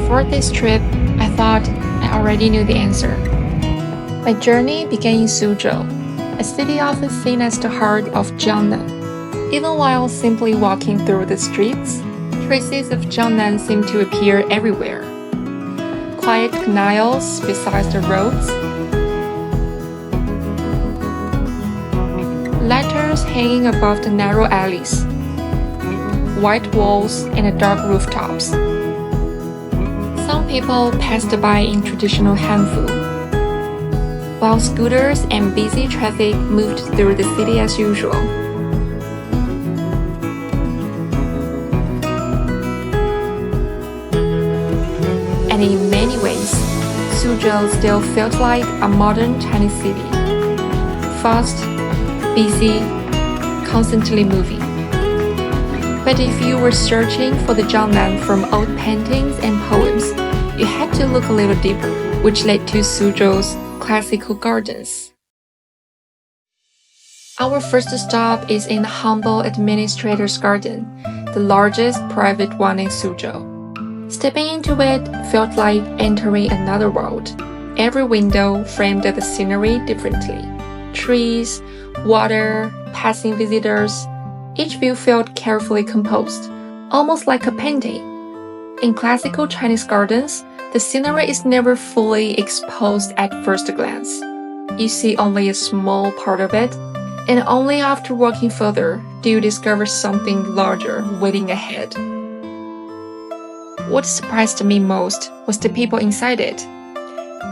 Before this trip, I thought I already knew the answer. My journey began in Suzhou, a city often seen as the heart of Jiangnan. Even while simply walking through the streets, traces of Jiangnan seem to appear everywhere. Quiet canals beside the roads, letters hanging above the narrow alleys, white walls and dark rooftops. Some people passed by in traditional hanfu, while scooters and busy traffic moved through the city as usual. And in many ways, Suzhou still felt like a modern Chinese city. Fast, busy, constantly moving. But if you were searching for the Jiangnan from old paintings and poems, you had to look a little deeper, which led to Suzhou's classical gardens. Our first stop is in the humble administrator's garden, the largest private one in Suzhou. Stepping into it felt like entering another world. Every window framed the scenery differently. Trees, water, passing visitors. Each view felt carefully composed, almost like a painting. In classical Chinese gardens, the scenery is never fully exposed at first glance. You see only a small part of it, and only after walking further do you discover something larger waiting ahead. What surprised me most was the people inside it.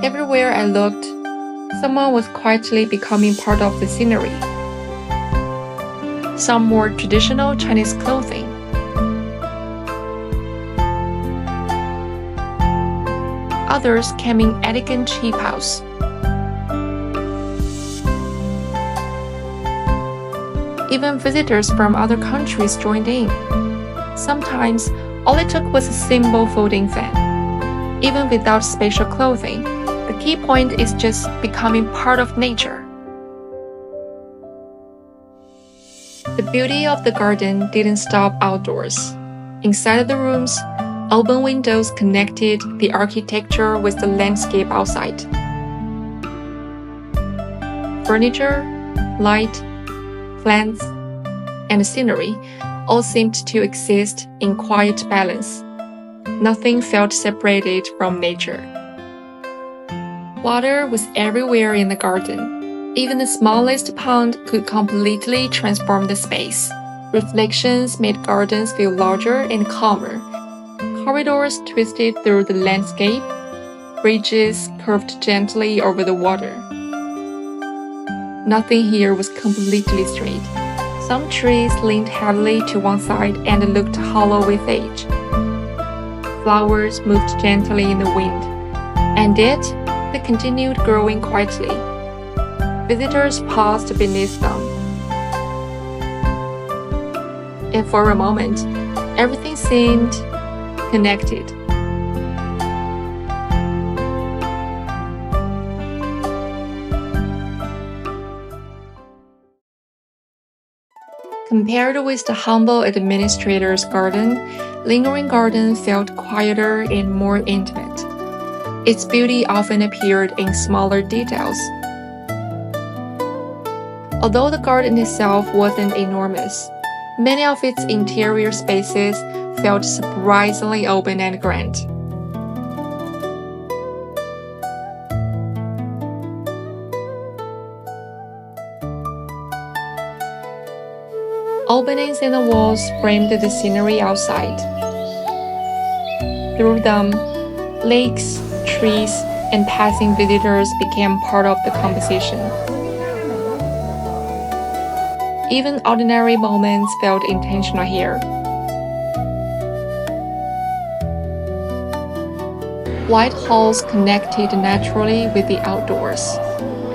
Everywhere I looked, someone was quietly becoming part of the scenery. Some wore traditional Chinese clothing. Others came in elegant cheaphouse. Even visitors from other countries joined in. Sometimes, all it took was a simple folding fan. Even without special clothing, the key point is just becoming part of nature. The beauty of the garden didn't stop outdoors. Inside of the rooms, open windows connected the architecture with the landscape outside. Furniture, light, plants, and scenery all seemed to exist in quiet balance. Nothing felt separated from nature. Water was everywhere in the garden. Even the smallest pond could completely transform the space. Reflections made gardens feel larger and calmer. Corridors twisted through the landscape. Bridges curved gently over the water. Nothing here was completely straight. Some trees leaned heavily to one side and looked hollow with age. Flowers moved gently in the wind, and yet they continued growing quietly. Visitors paused beneath them. And for a moment, everything seemed connected. Compared with the humble administrator's garden, Lingering Garden felt quieter and more intimate. Its beauty often appeared in smaller details. Although the garden itself wasn't enormous, many of its interior spaces felt surprisingly open and grand. Openings in the walls framed the scenery outside. Through them, lakes, trees, and passing visitors became part of the composition. Even ordinary moments felt intentional here. Wide halls connected naturally with the outdoors,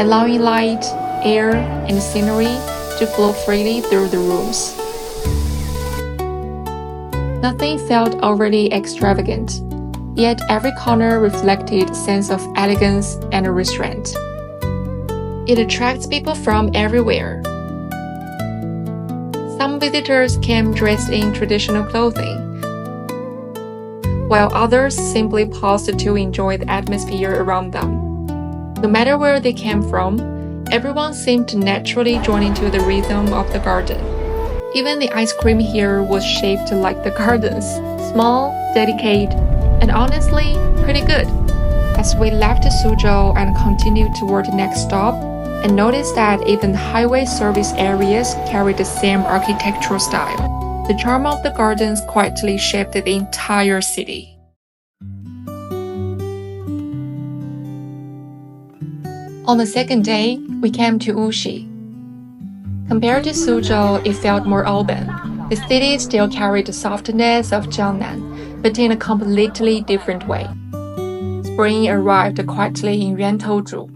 allowing light, air, and scenery to flow freely through the rooms. Nothing felt overly extravagant, yet every corner reflected a sense of elegance and restraint. It attracts people from everywhere. Some visitors came dressed in traditional clothing, while others simply paused to enjoy the atmosphere around them. No matter where they came from, everyone seemed to naturally join into the rhythm of the garden. Even the ice cream here was shaped like the gardens, small, delicate, and honestly, pretty good. As we left Suzhou and continued toward the next stop, I noticed that even highway service areas carry the same architectural style. The charm of the gardens quietly shaped the entire city. On the second day, we came to Wuxi. Compared to Suzhou, it felt more open. The city still carried the softness of Jiangnan, but in a completely different way. Spring arrived quietly in Yuantouzhu.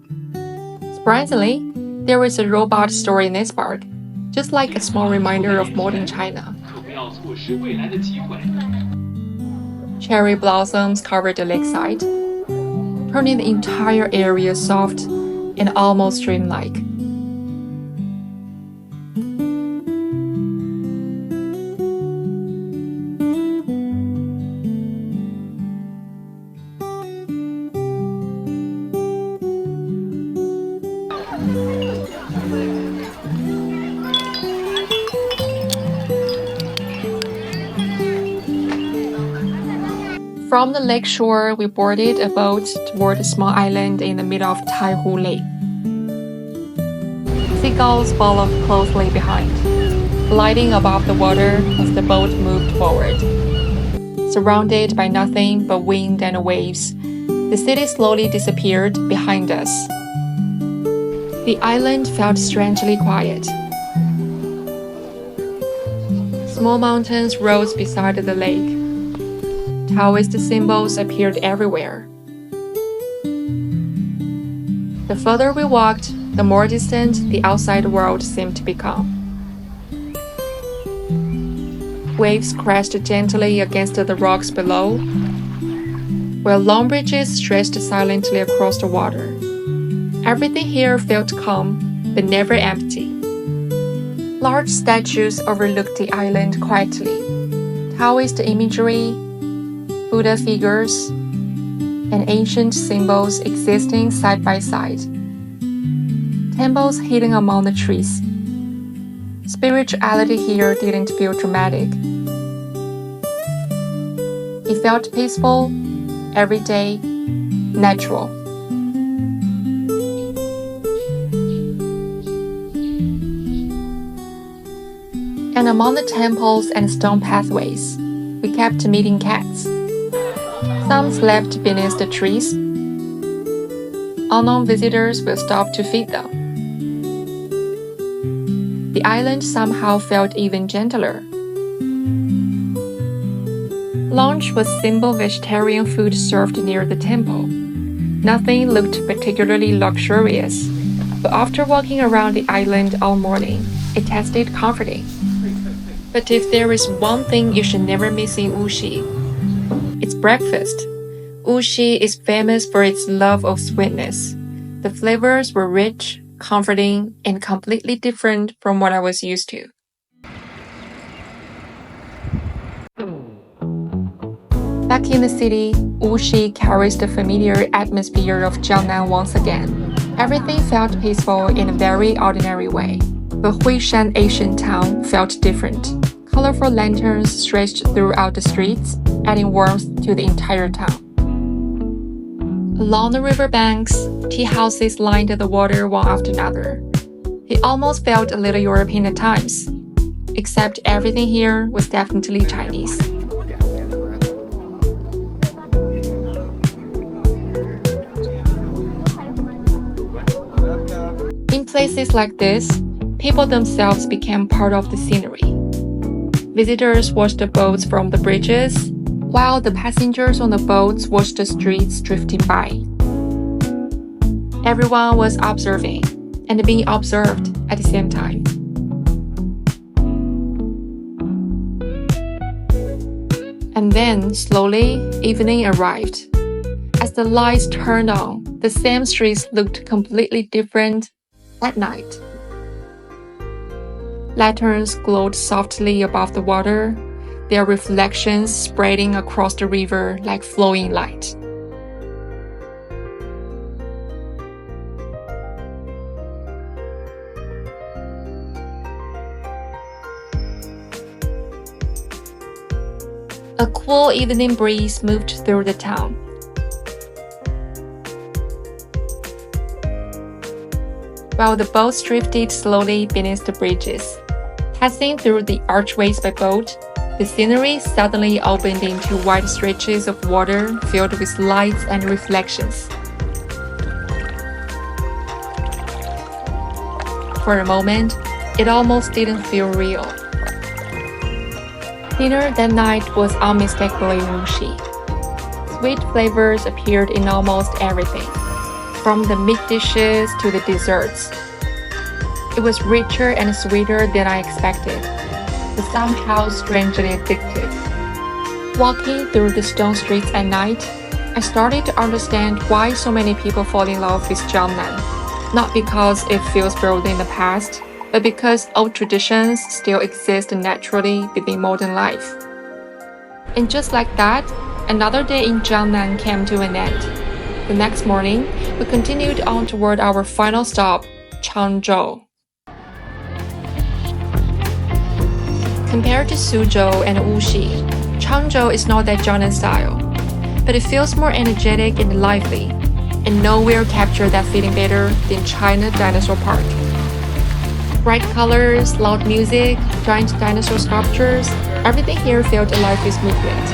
Surprisingly, there is a robot store in this park, just like a small reminder of modern China. Cherry blossoms covered the lakeside, turning the entire area soft and almost dreamlike. From the lake shore, we boarded a boat toward a small island in the middle of Tai Lake. Seagulls followed closely behind. Gliding above the water as the boat moved forward. Surrounded by nothing but wind and waves, the city slowly disappeared behind us. The island felt strangely quiet. Small mountains rose beside the lake. Taoist symbols appeared everywhere. The further we walked, the more distant the outside world seemed to become. Waves crashed gently against the rocks below, while long bridges stretched silently across the water. Everything here felt calm, but never empty. Large statues overlooked the island quietly. Taoist imagery, Buddha figures, and ancient symbols existing side by side. Temples hidden among the trees. Spirituality here didn't feel dramatic. It felt peaceful, everyday, natural. And among the temples and stone pathways, we kept meeting cats. Some slept beneath the trees. Unknown visitors will stop to feed them. The island somehow felt even gentler. Lunch was simple vegetarian food served near the temple. Nothing looked particularly luxurious, but after walking around the island all morning, it tasted comforting. But if there is one thing you should never miss in Wuxi, it's breakfast. Wuxi is famous for its love of sweetness. The flavors were rich, comforting, and completely different from what I was used to. Back in the city, Wuxi carries the familiar atmosphere of Jiangnan once again. Everything felt peaceful in a very ordinary way. But Huishan ancient town felt different. Colorful lanterns stretched throughout the streets, adding warmth to the entire town. Along the riverbanks, tea houses lined the water one after another. It almost felt a little European at times, except everything here was definitely Chinese. In places like this, people themselves became part of the scenery. Visitors watched the boats from the bridges, while the passengers on the boats watched the streets drifting by. Everyone was observing and being observed at the same time. And then, slowly, evening arrived. As the lights turned on, the same streets looked completely different at night. Lanterns glowed softly above the water, their reflections spreading across the river like flowing light. A cool evening breeze moved through the town. While the boats drifted slowly beneath the bridges. Passing through the archways by boat, the scenery suddenly opened into wide stretches of water filled with lights and reflections. For a moment, it almost didn't feel real. Dinner that night was unmistakably Wuxi. Sweet flavors appeared in almost everything, from the meat dishes to the desserts. It was richer and sweeter than I expected, but somehow strangely addictive. Walking through the stone streets at night, I started to understand why so many people fall in love with Jiangnan, not because it feels buried in the past, but because old traditions still exist naturally within modern life. And just like that, another day in Jiangnan came to an end. The next morning, we continued on toward our final stop, Changzhou. Compared to Suzhou and Wuxi, Changzhou is not that Jiangnan style, but it feels more energetic and lively, and nowhere captured that feeling better than China Dinosaur Park. Bright colors, loud music, giant dinosaur sculptures, everything here felt alive with movement.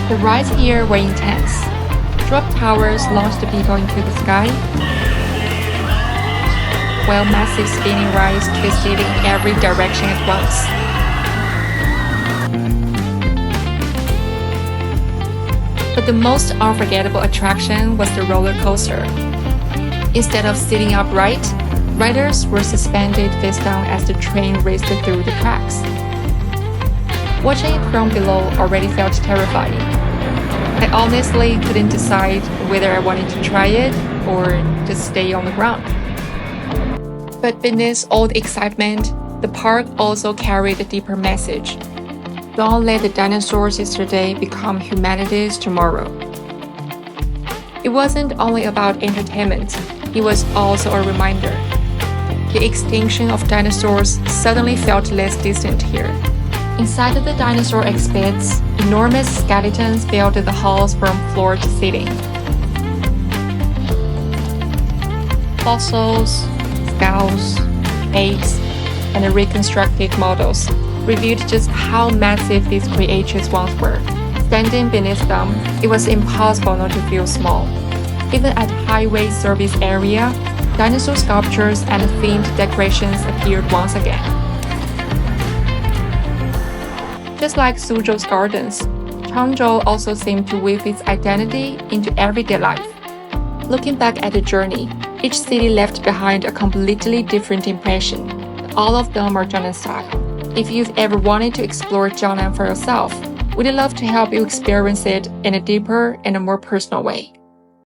The rides here were intense. Drop towers launched people into the sky, while massive spinning rides twisted in every direction at once. But the most unforgettable attraction was the roller coaster. Instead of sitting upright, riders were suspended face down as the train raced through the tracks. Watching it from below already felt terrifying. I honestly couldn't decide whether I wanted to try it or just stay on the ground. But beneath all the excitement, the park also carried a deeper message. Don't let the dinosaurs yesterday become humanity's tomorrow. It wasn't only about entertainment, it was also a reminder. The extinction of dinosaurs suddenly felt less distant here. Inside the dinosaur exhibits, enormous skeletons filled the halls from floor to ceiling. Fossils, skulls, eggs, and reconstructed models revealed just how massive these creatures once were. Standing beneath them, it was impossible not to feel small. Even at highway service area, dinosaur sculptures and themed decorations appeared once again. Just like Suzhou's gardens, Changzhou also seemed to weave its identity into everyday life. Looking back at the journey, each city left behind a completely different impression. All of them are Jiangnan style. If you've ever wanted to explore Jiangnan for yourself, we'd love to help you experience it in a deeper and a more personal way.